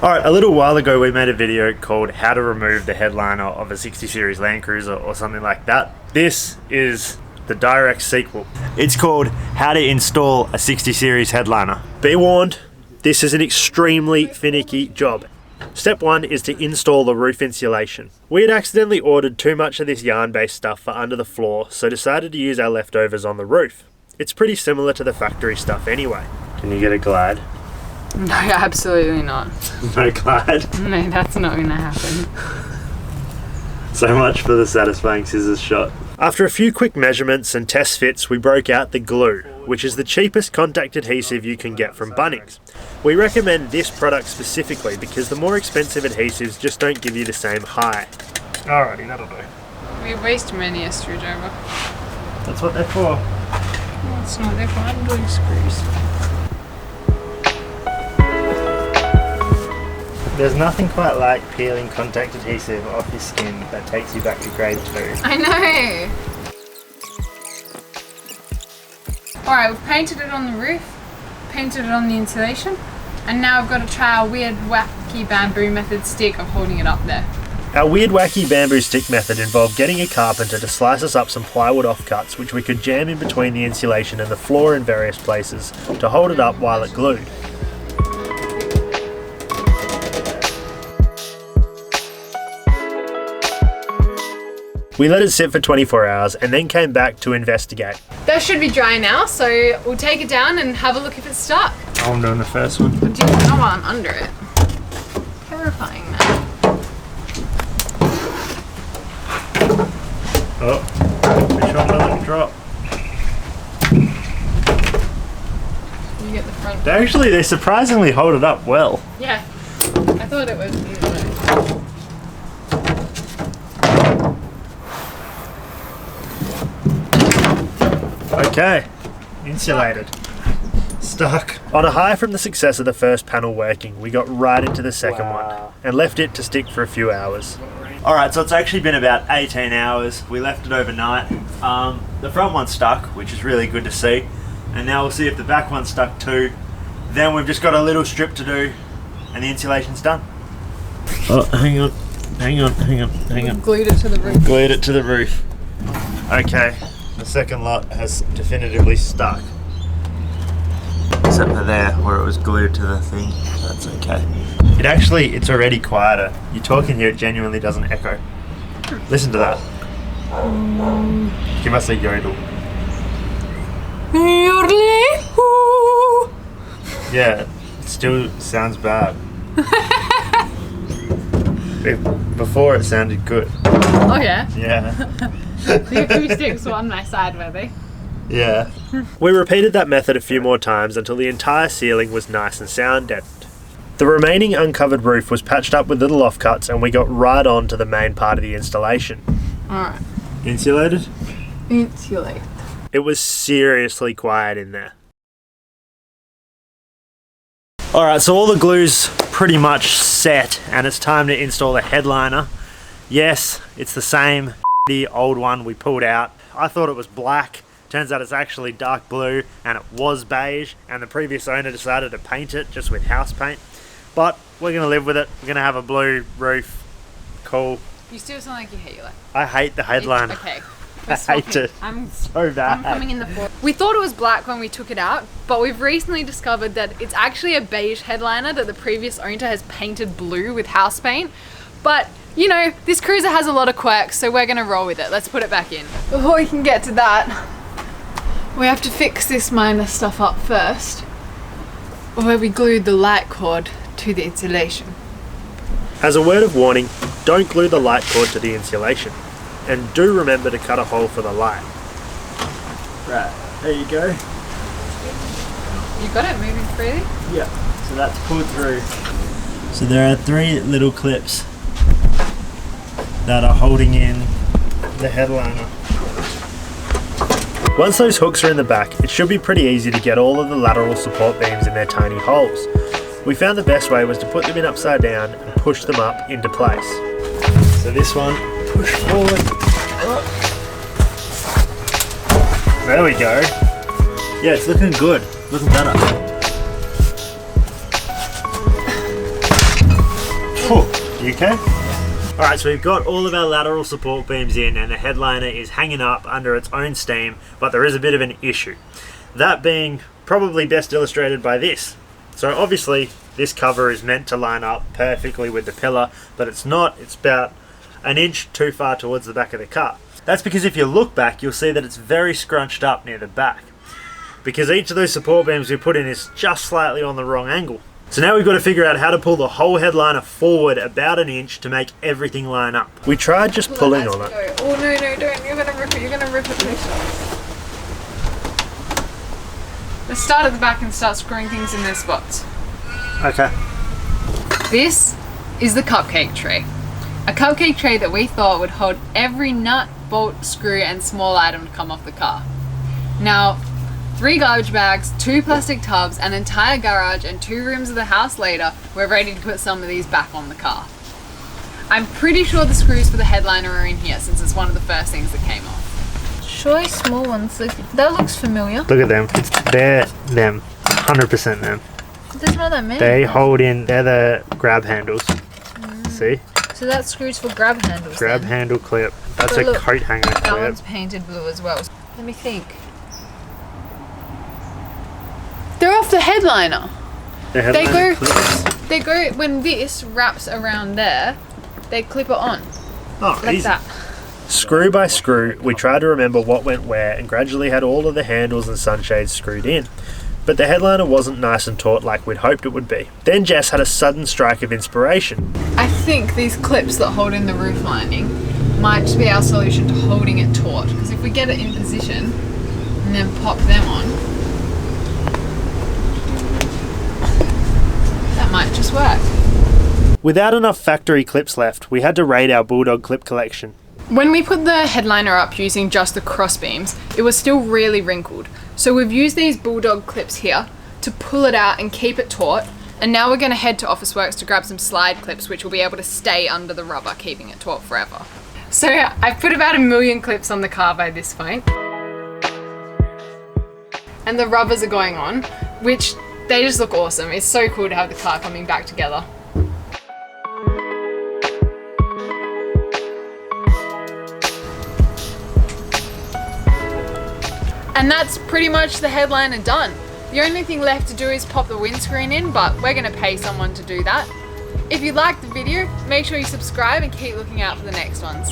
Alright, a little while ago we made a video called how to remove the headliner of a 60 series Land Cruiser or something like that. This is the direct sequel. It's called how to install a 60 series headliner. Be warned, this is an extremely finicky job. Step 1 is to install the roof insulation. We had accidentally ordered too much of this yarn-based stuff for under the floor, so decided to use our leftovers on the roof. It's pretty similar to the factory stuff anyway. Can you get a glide? No, absolutely not. No glide? No, that's not going to happen. So much for the satisfying scissors shot. After a few quick measurements and test fits, we broke out the glue, which is the cheapest contact adhesive you can get from Bunnings. We recommend this product specifically because the more expensive adhesives just don't give you the same high. Alrighty, that'll do. We waste many a screwdriver. That's what they're for. No, it's not. They're for undoing screws. There's nothing quite like peeling contact adhesive off your skin that takes you back to grade 2. I know! Alright, we've painted it on the roof, painted it on the insulation, and now I've got to try our weird wacky bamboo method stick of holding it up there. Our weird wacky bamboo stick method involved getting a carpenter to slice us up some plywood offcuts which we could jam in between the insulation and the floor in various places to hold it up while it glued. We let it sit for 24 hours and then came back to investigate. That should be dry now, so we'll take it down and have a look if it's stuck. Oh, I'm doing the first one. But do you know I'm under it? Terrifying, man. Oh, make sure I'm not letting it drop. You get the front. They surprisingly hold it up well. Yeah, I thought it was. Okay, insulated. Stuck. On a high from the success of the first panel working, we got right into the second one and left it to stick for a few hours. Alright, so it's actually been about 18 hours. We left it overnight. The front one stuck, which is really good to see. And now we'll see if the back one stuck too. Then we've just got a little strip to do and the insulation's done. Oh, hang on. Glued it to the roof. Glued it to the roof. Okay. The second lot has definitively stuck. Except for there, where it was glued to the thing. That's okay. It's already quieter. You talk in here, it genuinely doesn't echo. Listen to that. Give us a yodel. Yeah, it still sounds bad. Before it sounded good. Oh yeah? Yeah. The acoustics were on my side, were they? Yeah. We repeated that method a few more times until the entire ceiling was nice and sound deadened. The remaining uncovered roof was patched up with little offcuts and we got right on to the main part of the installation. Alright. Insulated? Insulate. It was seriously quiet in there. Alright, so all the glue's pretty much set and it's time to install the headliner. Yes, it's the same old one we pulled out. I thought it was black. Turns out it's actually dark blue and it was beige and the previous owner decided to paint it just with house paint. But we're going to live with it. We're going to have a blue roof. Cool. You still sound like you hate your life. I hate the headliner. Okay. I hate it. I'm so bad. I'm coming in the floor. We thought it was black when we took it out, but we've recently discovered that it's actually a beige headliner that the previous owner has painted blue with house paint. But you know, this cruiser has a lot of quirks, so we're gonna roll with it. Let's put it back in. Before we can get to that, we have to fix this minor stuff up first, where we glued the light cord to the insulation. As a word of warning, don't glue the light cord to the insulation, and do remember to cut a hole for the light. Right, there you go. You got it moving freely? Yeah, so that's pulled through. So there are 3 little clips that are holding in the headliner. Once those hooks are in the back, it should be pretty easy to get all of the lateral support beams in their tiny holes. We found the best way was to put them in upside down and push them up into place. So this one, push forward. There we go. Yeah, it's looking good, looking better. You okay? Alright, so we've got all of our lateral support beams in and the headliner is hanging up under its own steam, but there is a bit of an issue. That being probably best illustrated by this. So obviously this cover is meant to line up perfectly with the pillar, but it's not. It's about an inch too far towards the back of the car. That's because if you look back, you'll see that it's very scrunched up near the back, because each of those support beams we put in is just slightly on the wrong angle. So now we've got to figure out how to pull the whole headliner forward about an inch to make everything line up. We tried just pulling on it. Oh no, don't. You're gonna rip it. You're gonna rip it. Let's start at the back and start screwing things in their spots. Okay. This is the cupcake tray. A cupcake tray that we thought would hold every nut, bolt, screw and small item to come off the car. Now, 3 garbage bags, 2 plastic tubs, an entire garage and 2 rooms of the house later, we're ready to put some of these back on the car. I'm pretty sure the screws for the headliner are in here since it's one of the first things that came off. Show small ones. That looks familiar. Look at them. They're them. 100% them. There's not that many. They hold in, they're the grab handles. See? So that screws for grab handles. Grab then. handle clip. That's But a look, coat hanger That clip. one's painted blue as well. Let me think. They're off the headliner. The They headliner go, clips. they go, when this wraps around there, they clip it on, Oh, like easy. that. Screw by screw, we tried to remember what went where and gradually had all of the handles and sunshades screwed in. But the headliner wasn't nice and taut like we'd hoped it would be. Then Jess had a sudden strike of inspiration. I think these clips that hold in the roof lining might just be our solution to holding it taut. Because if we get it in position and then pop them on, that might just work. Without enough factory clips left, we had to raid our Bulldog clip collection. When we put the headliner up using just the cross beams, it was still really wrinkled. So we've used these Bulldog clips here to pull it out and keep it taut. And now we're going to head to Officeworks to grab some slide clips which will be able to stay under the rubber, keeping it taut forever. So I've put about 1 million clips on the car by this point. And the rubbers are going on, which they just look awesome. It's so cool to have the car coming back together. And that's pretty much the headliner done. The only thing left to do is pop the windscreen in, but we're gonna pay someone to do that. If you liked the video, make sure you subscribe and keep looking out for the next ones.